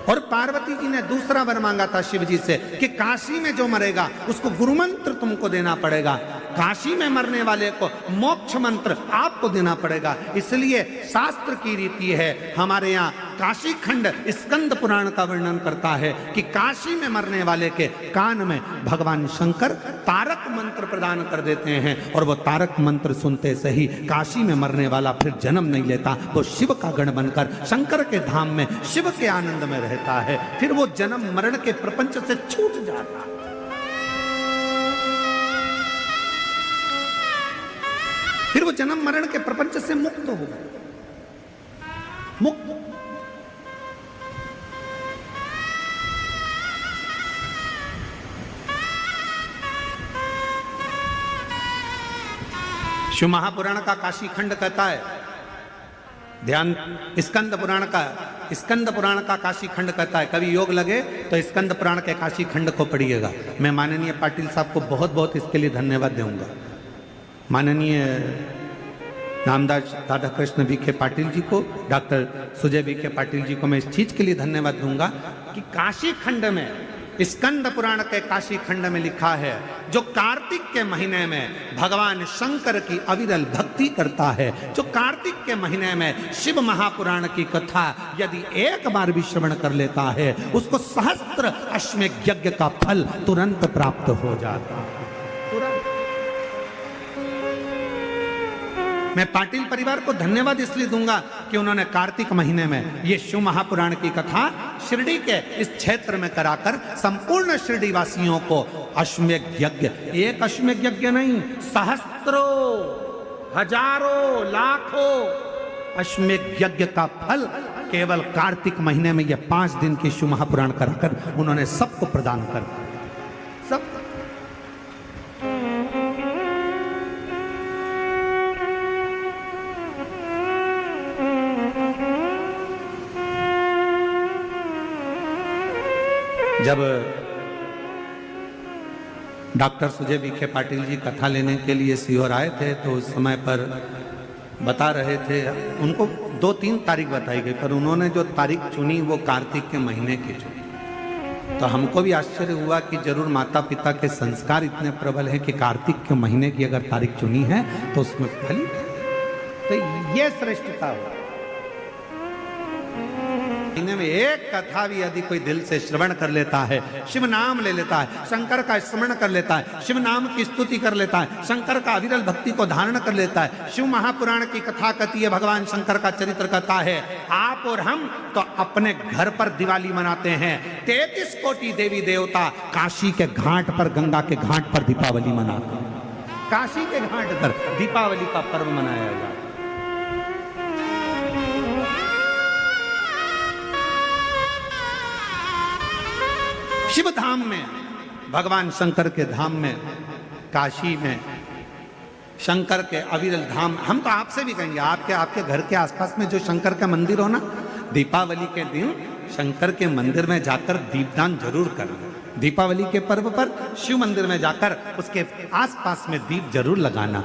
और पार्वती जी ने दूसरा वर मांगा था शिव जी से कि काशी में जो मरेगा उसको गुरु मंत्र तुमको देना पड़ेगा, काशी में मरने वाले को मोक्ष मंत्र आपको देना पड़ेगा। इसलिए शास्त्र की रीति है, हमारे यहाँ काशी खंड स्कंद पुराण का वर्णन करता है कि काशी में मरने वाले के कान में भगवान शंकर तारक मंत्र प्रदान कर देते हैं, और वो तारक मंत्र सुनते से ही काशी में मरने वाला फिर जन्म नहीं लेता, वो शिव का गण बनकर शंकर के धाम में शिव के आनंद में रहता है, फिर वो जन्म मरण के प्रपंच से छूट जाता है। फिर वो जन्म मरण के प्रपंच से मुक्त हो गए, मुक्त। शिव महापुराण का काशी खंड कहता है, ध्यान, स्कंद पुराण का काशी खंड कहता है, कभी योग लगे तो स्कंद पुराण के काशी खंड को पढ़िएगा। मैं माननीय पाटिल साहब को बहुत बहुत इसके लिए धन्यवाद दूंगा, माननीय नामदास राधा कृष्ण विखे पाटिल जी को, डॉक्टर सुजय विखे पाटिल जी को मैं इस चीज के लिए धन्यवाद दूंगा कि काशी खंड में, स्कंद पुराण के काशी खंड में लिखा है, जो कार्तिक के महीने में भगवान शंकर की अविरल भक्ति करता है, जो कार्तिक के महीने में शिव महापुराण की कथा यदि एक बार भी श्रवण कर लेता है, उसको सहस्त्र अश्वमेध यज्ञ का फल तुरंत प्राप्त हो जाता है, तुरंत। मैं पाटिल परिवार को धन्यवाद इसलिए दूंगा कि उन्होंने कार्तिक महीने में ये शिव महापुराण की कथा शिरडी के इस क्षेत्र में कराकर संपूर्ण शिरडी वासियों को अश्वमेध यज्ञ, एक अश्वमेध यज्ञ नहीं, सहस्त्रों, हजारों, लाखों अश्वमेध यज्ञ का फल केवल कार्तिक महीने में ये 5 दिन की शिव महापुराण कराकर उन्होंने सबको प्रदान कर दिया, सब। जब डॉक्टर सुजय विखे पाटिल जी कथा लेने के लिए सीहोर आए थे तो उस समय पर बता रहे थे, उनको 2-3 तारीख बताई गई, पर उन्होंने जो तारीख चुनी वो कार्तिक के महीने की चुनी। तो हमको भी आश्चर्य हुआ कि जरूर माता पिता के संस्कार इतने प्रबल हैं कि कार्तिक के महीने की अगर तारीख चुनी है तो उसमें फल, तो ये श्रेष्ठता हो। महीने में एक कथा भी यदि कोई दिल से श्रवण कर लेता है, शिव नाम ले लेता है, शंकर का स्मरण कर लेता है, शिव नाम की स्तुति कर लेता है, शंकर का अविरल भक्ति को धारण कर लेता है, शिव महापुराण की कथा कहती है, भगवान शंकर का चरित्र कहता है, आप और हम तो अपने घर पर दिवाली मनाते हैं, 33 कोटि देवी देवता काशी के घाट पर, गंगा के घाट पर दीपावली मनाते हैं, काशी के घाट पर दीपावली का पर्व मनाया जाता है। शिव धाम में, भगवान शंकर के धाम में, काशी में, शंकर के अविरल धाम, हम तो आपसे भी कहेंगे, आपके घर के आसपास में जो शंकर का मंदिर हो ना, दीपावली के दिन शंकर के मंदिर में जाकर दीपदान जरूर करना। दीपावली के पर्व पर शिव मंदिर में जाकर उसके आसपास में दीप जरूर लगाना।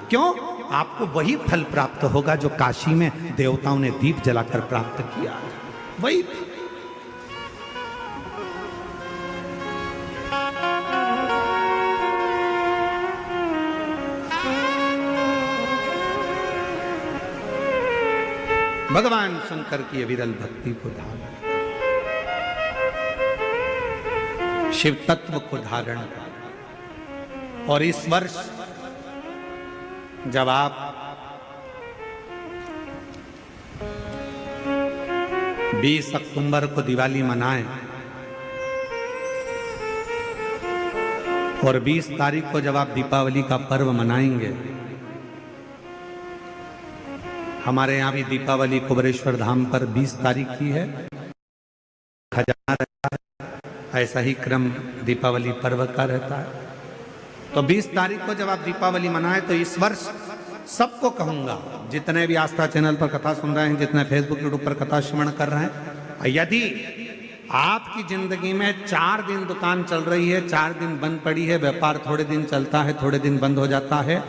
क्यों? आपको वही फल प्राप्त होगा जो काशी में देवताओं ने दीप जलाकर प्राप्त किया, वही। भगवान शंकर की अविरल भक्ति को धारण, शिव तत्व को धारण कर। और इस वर्ष जब आप 20 अक्टूबर को दिवाली मनाएं और 20 तारीख को जब आप दीपावली का पर्व मनाएंगे, हमारे यहाँ भी दीपावली कुबेरेश्वर धाम पर 20 तारीख की है, खजाना रहता है, ऐसा ही क्रम दीपावली पर्व का रहता है। तो 20 तारीख को जब आप दीपावली मनाएं तो इस वर्ष सबको कहूंगा, जितने भी आस्था चैनल पर कथा सुन रहे हैं, जितने फेसबुक यूट्यूब पर कथा श्रवण कर रहे हैं, यदि आपकी जिंदगी में 4 दिन दुकान चल रही है, 4 दिन बंद पड़ी है, व्यापार थोड़े दिन चलता है, थोड़े दिन बंद हो जाता है,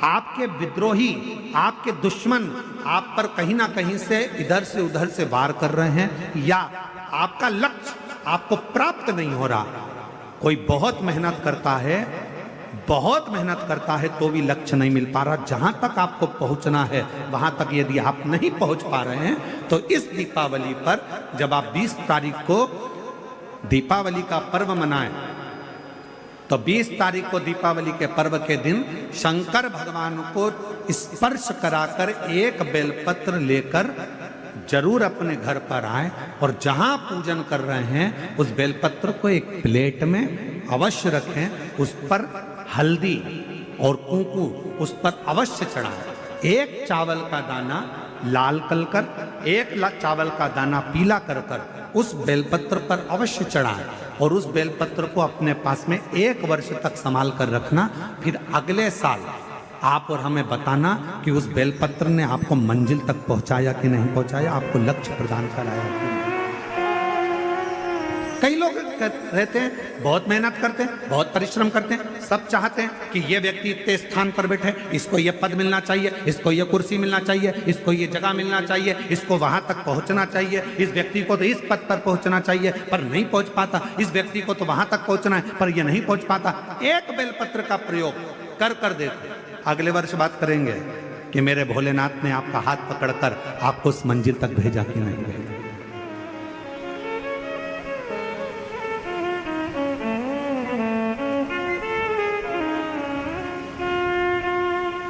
आपके विद्रोही, आपके दुश्मन आप पर कहीं ना कहीं से इधर से उधर से वार कर रहे हैं, या आपका लक्ष्य आपको प्राप्त नहीं हो रहा। कोई बहुत मेहनत करता है, बहुत मेहनत करता है तो भी लक्ष्य नहीं मिल पा रहा। जहां तक आपको पहुंचना है वहां तक यदि आप नहीं पहुंच पा रहे हैं तो इस दीपावली पर जब आप 20 तारीख को दीपावली का पर्व मनाएं तो 20 तारीख को दीपावली के पर्व के दिन शंकर भगवान को स्पर्श कराकर एक बेलपत्र लेकर जरूर अपने घर पर आए और जहां पूजन कर रहे हैं उस बेलपत्र को एक प्लेट में अवश्य रखें, उस पर हल्दी और कुंकू उस पर अवश्य चढ़ाएं। एक चावल का दाना लाल कर, एक चावल का दाना पीला कर उस बेलपत्र पर अवश्य चढ़ाएं और उस बेलपत्र को अपने पास में 1 वर्ष तक संभाल कर रखना। फिर अगले साल आप और हमें बताना कि उस बेलपत्र ने आपको मंजिल तक पहुंचाया कि नहीं पहुंचाया, आपको लक्ष्य प्रदान कराया कि नहीं। कई लोग रहते हैं, बहुत मेहनत करते हैं, बहुत परिश्रम करते हैं, सब चाहते हैं कि ये व्यक्ति इतने स्थान पर बैठे, इसको ये पद मिलना चाहिए, इसको ये कुर्सी मिलना चाहिए, इसको ये जगह मिलना चाहिए, इसको वहां तक पहुंचना चाहिए, इस व्यक्ति को तो इस पद पर पहुंचना चाहिए पर नहीं पहुंच पाता, इस व्यक्ति को तो वहां तक पहुंचना है पर ये नहीं पहुंच पाता। एक बेलपत्र का प्रयोग कर देते, अगले वर्ष बात करेंगे कि मेरे भोलेनाथ ने आपका हाथ पकड़कर आपको उस मंजिल तक भेजा कि नहीं भेजा।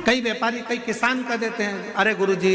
कई व्यापारी, कई किसान कह देते हैं अरे गुरुजी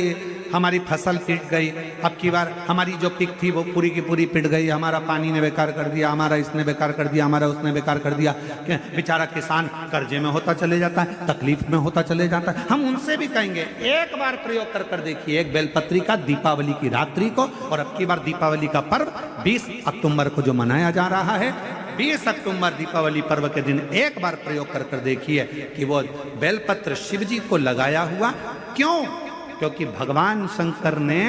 हमारी फसल पिट गई, अब की बार हमारी जो पिक थी वो पूरी की पूरी पिट गई, हमारा पानी ने बेकार कर दिया, हमारा इसने बेकार कर दिया, हमारा उसने बेकार कर दिया। बेचारा किसान कर्जे में होता चले जाता है, तकलीफ में होता चले जाता है। हम उनसे भी कहेंगे एक बार प्रयोग कर देखिए, एक बेलपत्री का दीपावली की रात्रि को, और अब की बार दीपावली का पर्व 20 अक्टूबर को जो मनाया जा रहा है, 20 अक्टूबर दीपावली पर्व के दिन एक बार प्रयोग कर देखिए कि वो बेलपत्र शिव जी को लगाया हुआ। क्यों? क्योंकि भगवान शंकर ने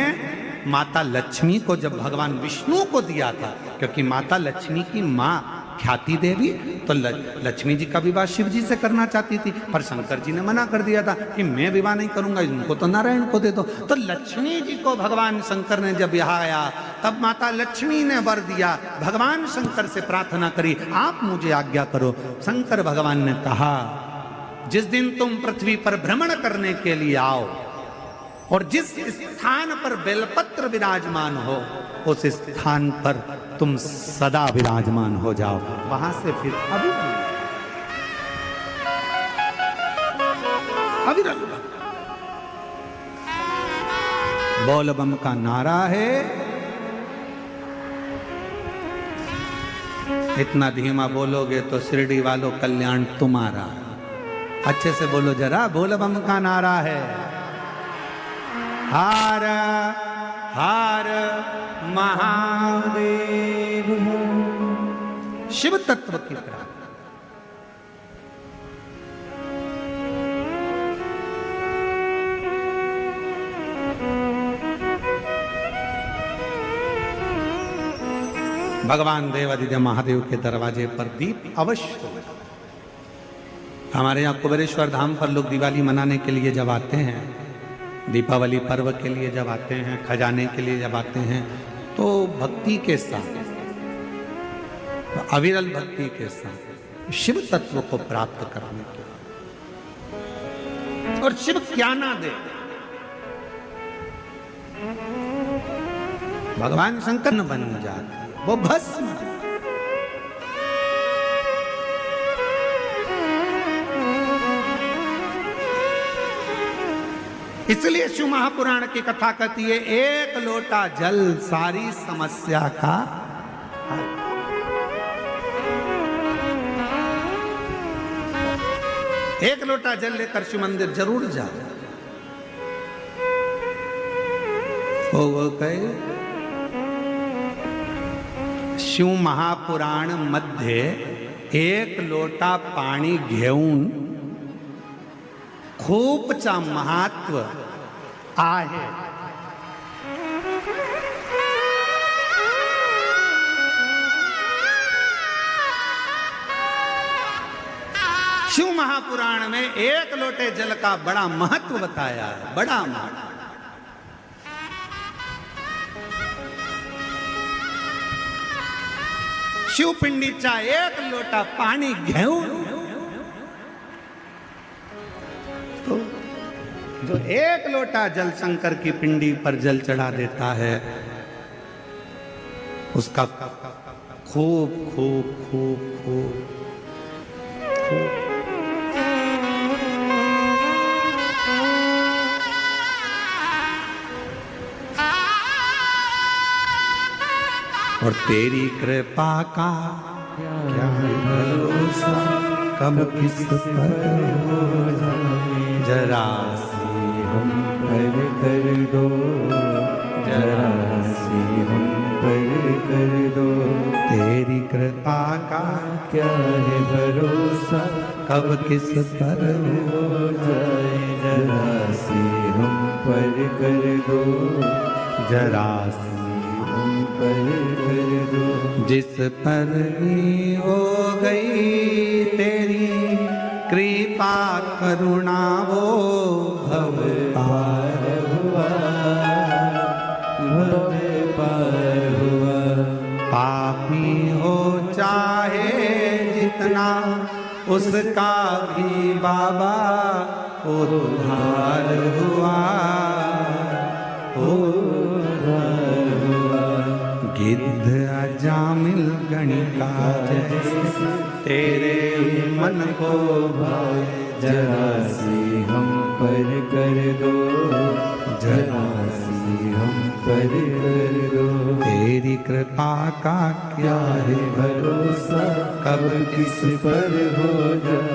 माता लक्ष्मी को जब भगवान विष्णु को दिया था, क्योंकि माता लक्ष्मी की माँ ख्याति देवी तो लक्ष्मी जी का विवाह शिव जी से करना चाहती थी, पर शंकर जी ने मना कर दिया था कि मैं विवाह नहीं करूंगा, इनको तो नारायण को दे दो। तो लक्ष्मी जी को भगवान शंकर ने जब यहाँ आया तब माता लक्ष्मी ने वर दिया, भगवान शंकर से प्रार्थना करी आप मुझे आज्ञा करो। शंकर भगवान ने कहा जिस दिन तुम पृथ्वी पर भ्रमण करने के लिए आओ और जिस स्थान पर बेलपत्र विराजमान हो उस स्थान पर तुम सदा विराजमान हो जाओ। वहां से फिर अविरल बोल बम का नारा है। इतना धीमा बोलोगे तो शिरडी वालों कल्याण तुम्हारा। अच्छे से बोलो जरा, बोल बम का नारा है। हर हर महादेव। शिव तत्व की प्राप्ति। भगवान देवादिदेव महादेव के दरवाजे पर दीप अवश्य। हमारे यहाँ कुबेरेश्वर धाम पर लोग दिवाली मनाने के लिए जब आते हैं, दीपावली पर्व के लिए जब आते हैं, खजाने के लिए जब आते हैं, तो भक्ति के साथ, तो अविरल भक्ति के साथ शिव तत्व को प्राप्त करने के, और शिव क्या ना दे। भगवान शंकर न बन जाते, वो भस्म। इसलिए शिव महापुराण की कथा कहती है एक लोटा जल सारी समस्या का हल। एक लोटा जल लेकर शिव मंदिर जरूर जाओ। वो कहे शिव महापुराण मध्ये एक लोटा पाणी घेऊन खूपचा महत्व आहे। शिव महापुराण में एक लोटे जल का बड़ा महत्व बताया है, बड़ा महत्व। शिवपिंडीचा एक लोटा पाणी घेऊन तो जो एक लोटा जल शंकर की पिंडी पर जल चढ़ा देता है उसका खूब खूब खूब खूब खूब और तेरी कृपा का क्या भरोसा कब किस पर हो जाए जरा सी हम पर कर दो जरा सी हम पर कर दो तेरी कृपा का क्या है भरोसा कब किस पर हो जाए जरा सी हम पर कर दो जरा सी पर कर दो जिस पर भी हो गई तेरी कृपा करुणा वो भव पार हुआ भव पार हुआ पापी हो चाहे जितना उसका भी बाबा उद्धार हुआ गिद्ध अजामिल गणिका जैसे तेरे मन को भाए जरा सी हम पर कर दो जरा सी हम पर कर दो तेरी कृपा का क्या है भरोसा कब किस पर हो जाए